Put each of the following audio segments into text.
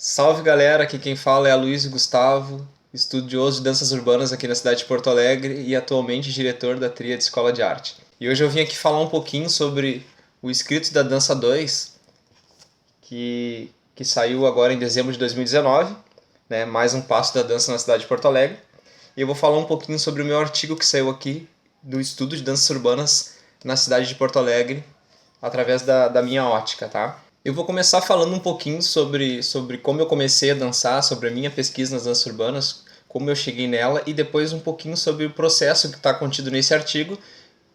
Salve galera, aqui quem fala é Aloysio Gustavo, estudioso de danças urbanas aqui na cidade de Porto Alegre e atualmente diretor da Tríade Escola de Arte. E hoje eu vim aqui falar um pouquinho sobre o Escritos da Dança 2, que saiu agora em dezembro de 2019, né, mais um passo da dança na cidade de Porto Alegre. E eu vou falar um pouquinho sobre o meu artigo que saiu aqui do estudo de danças urbanas na cidade de Porto Alegre, através da minha ótica, tá? Eu vou começar falando um pouquinho sobre como eu comecei a dançar, sobre a minha pesquisa nas danças urbanas, como eu cheguei nela e depois um pouquinho sobre o processo que está contido nesse artigo,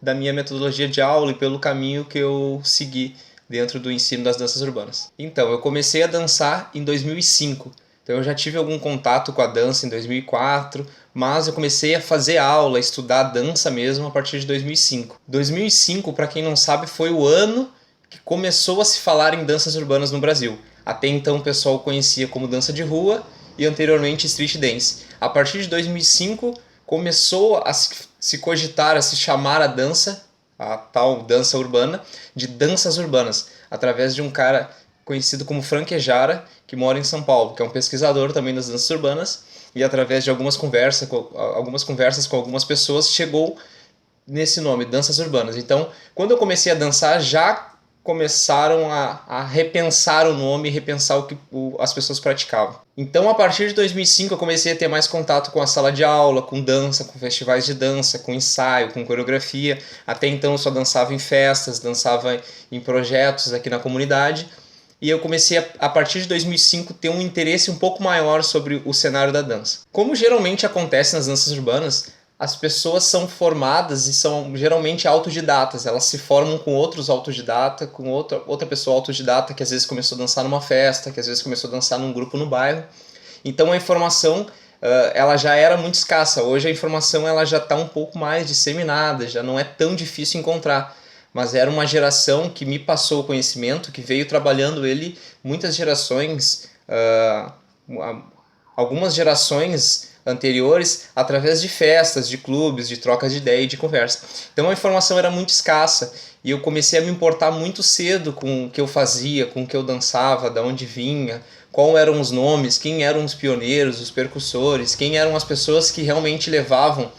da minha metodologia de aula e pelo caminho que eu segui dentro do ensino das danças urbanas. Então, eu comecei a dançar em 2005, então eu já tive algum contato com a dança em 2004, mas eu comecei a fazer aula, a estudar dança mesmo a partir de 2005. 2005, para quem não sabe, foi o ano que começou a se falar em danças urbanas no Brasil. Até então o pessoal conhecia como dança de rua e anteriormente street dance. A partir de 2005 começou a se cogitar, a se chamar a dança, a tal dança urbana, de danças urbanas, através de um cara conhecido como Frank Ejara, que mora em São Paulo, que é um pesquisador também das danças urbanas, e através de algumas conversas com algumas pessoas chegou nesse nome, danças urbanas. Então, quando eu comecei a dançar, já começaram a repensar o nome, repensar o que as pessoas praticavam. Então, a partir de 2005, eu comecei a ter mais contato com a sala de aula, com dança, com festivais de dança, com ensaio, com coreografia. Até então, eu só dançava em festas, dançava em projetos aqui na comunidade. E eu comecei, a partir de 2005, ter um interesse um pouco maior sobre o cenário da dança. Como geralmente acontece nas danças urbanas, as pessoas são formadas e são geralmente autodidatas. Elas se formam com outros autodidatas, com outra pessoa autodidata que às vezes começou a dançar numa festa, que às vezes começou a dançar num grupo no bairro. Então a informação ela já era muito escassa. Hoje a informação ela já está um pouco mais disseminada, já não é tão difícil encontrar. Mas era uma geração que me passou o conhecimento, que veio trabalhando ele muitas gerações, algumas gerações anteriores, através de festas, de clubes, de trocas de ideia e de conversa. Então a informação era muito escassa e eu comecei a me importar muito cedo com o que eu fazia, com o que eu dançava, de onde vinha, quais eram os nomes, quem eram os pioneiros, os percussores, quem eram as pessoas que realmente levavam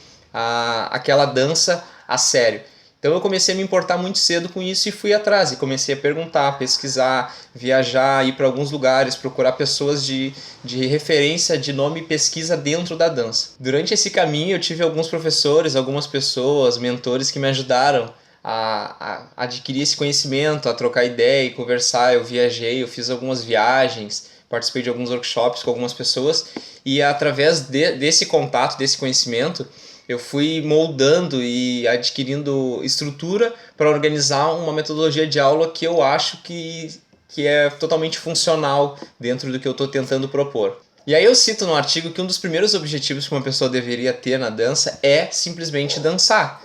aquela dança a sério. Então eu comecei a me importar muito cedo com isso e fui atrás, e comecei a perguntar, pesquisar, viajar, ir para alguns lugares, procurar pessoas de referência, de nome e pesquisa dentro da dança. Durante esse caminho eu tive alguns professores, algumas pessoas, mentores que me ajudaram a adquirir esse conhecimento, a trocar ideia e conversar. Eu viajei, eu fiz algumas viagens, participei de alguns workshops com algumas pessoas e através desse contato, desse conhecimento, eu fui moldando e adquirindo estrutura para organizar uma metodologia de aula que eu acho que é totalmente funcional dentro do que eu estou tentando propor. E aí eu cito no artigo que um dos primeiros objetivos que uma pessoa deveria ter na dança é simplesmente dançar.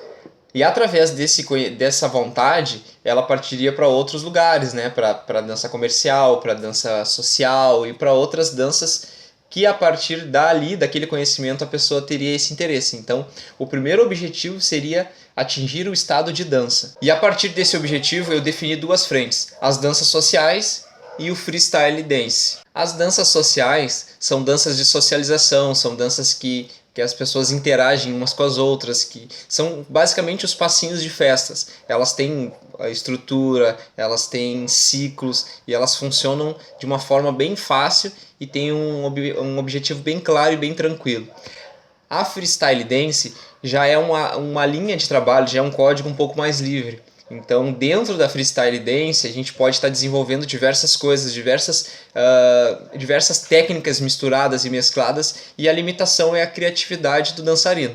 E através dessa vontade, ela partiria para outros lugares, né? Para dança comercial, para dança social e para outras danças que a partir daquele conhecimento, a pessoa teria esse interesse. Então, o primeiro objetivo seria atingir o estado de dança. E a partir desse objetivo, eu defini duas frentes: as danças sociais e o freestyle dance. As danças sociais são danças de socialização, são danças que as pessoas interagem umas com as outras, que são basicamente os passinhos de festas. Elas têm a estrutura, elas têm ciclos e elas funcionam de uma forma bem fácil e tem um objetivo bem claro e bem tranquilo. A freestyle dance já é uma linha de trabalho, já é um código um pouco mais livre. Então, dentro da freestyle dance, a gente pode estar desenvolvendo diversas coisas, diversas técnicas misturadas e mescladas, e a limitação é a criatividade do dançarino.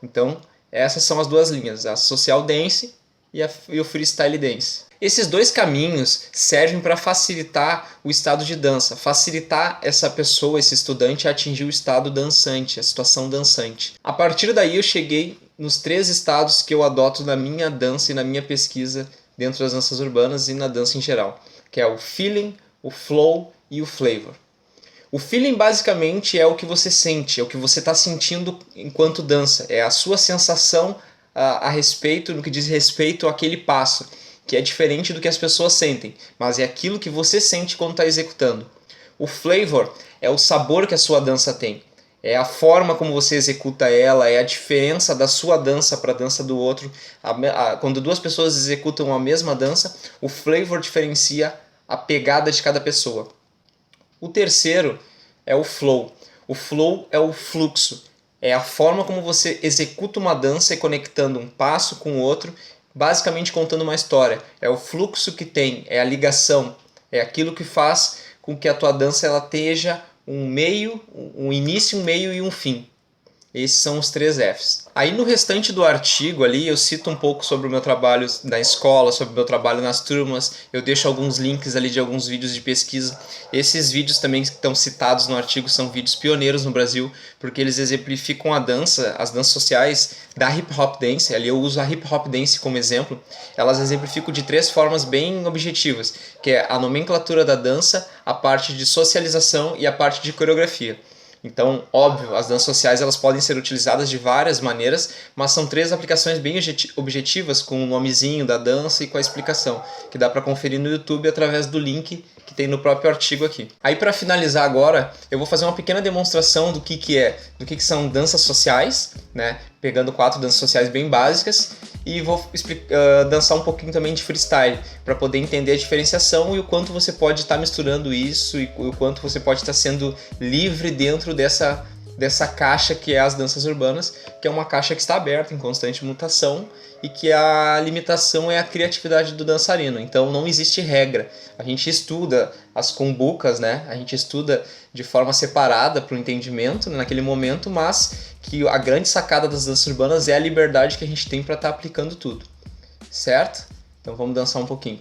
Então, essas são as duas linhas, a social dance e o freestyle dance. Esses dois caminhos servem para facilitar o estado de dança, facilitar essa pessoa, esse estudante, a atingir o estado dançante, a situação dançante. A partir daí eu cheguei nos 3 estados que eu adoto na minha dança e na minha pesquisa dentro das danças urbanas e na dança em geral, que é o feeling, o flow e o flavor. O feeling basicamente é o que você sente, é o que você está sentindo enquanto dança, é a sua sensação a respeito, no que diz respeito àquele passo, que é diferente do que as pessoas sentem, mas é aquilo que você sente quando está executando. O flavor é o sabor que a sua dança tem. É a forma como você executa ela, é a diferença da sua dança para a dança do outro. Quando duas pessoas executam a mesma dança, o flavor diferencia a pegada de cada pessoa. O terceiro é o flow. O flow é o fluxo. É a forma como você executa uma dança e conectando um passo com o outro, basicamente contando uma história. É o fluxo que tem, é a ligação, é aquilo que faz com que a tua dança ela esteja um meio, um início, um meio e um fim. Esses são os 3 Fs. Aí no restante do artigo ali eu cito um pouco sobre o meu trabalho na escola, sobre o meu trabalho nas turmas, eu deixo alguns links ali de alguns vídeos de pesquisa. Esses vídeos também que estão citados no artigo são vídeos pioneiros no Brasil, porque eles exemplificam a dança, as danças sociais da hip hop dance. Ali eu uso a hip hop dance como exemplo. Elas exemplificam de 3 formas bem objetivas, que é a nomenclatura da dança, a parte de socialização e a parte de coreografia. Então, óbvio, as danças sociais elas podem ser utilizadas de várias maneiras, mas são 3 aplicações bem objetivas com o nomezinho da dança e com a explicação, que dá para conferir no YouTube através do link que tem no próprio artigo aqui. Aí para finalizar agora, eu vou fazer uma pequena demonstração do que são danças sociais, né? Pegando 4 danças sociais bem básicas e vou dançar um pouquinho também de freestyle para poder entender a diferenciação e o quanto você pode estar misturando isso e o quanto você pode estar sendo livre dentro dessa caixa que é as danças urbanas, que é uma caixa que está aberta em constante mutação e que a limitação é a criatividade do dançarino. Então não existe regra. A gente estuda as cumbucas, né? A gente estuda de forma separada para o entendimento, né, naquele momento, mas que a grande sacada das danças urbanas é a liberdade que a gente tem para estar aplicando tudo. Certo? Então vamos dançar um pouquinho.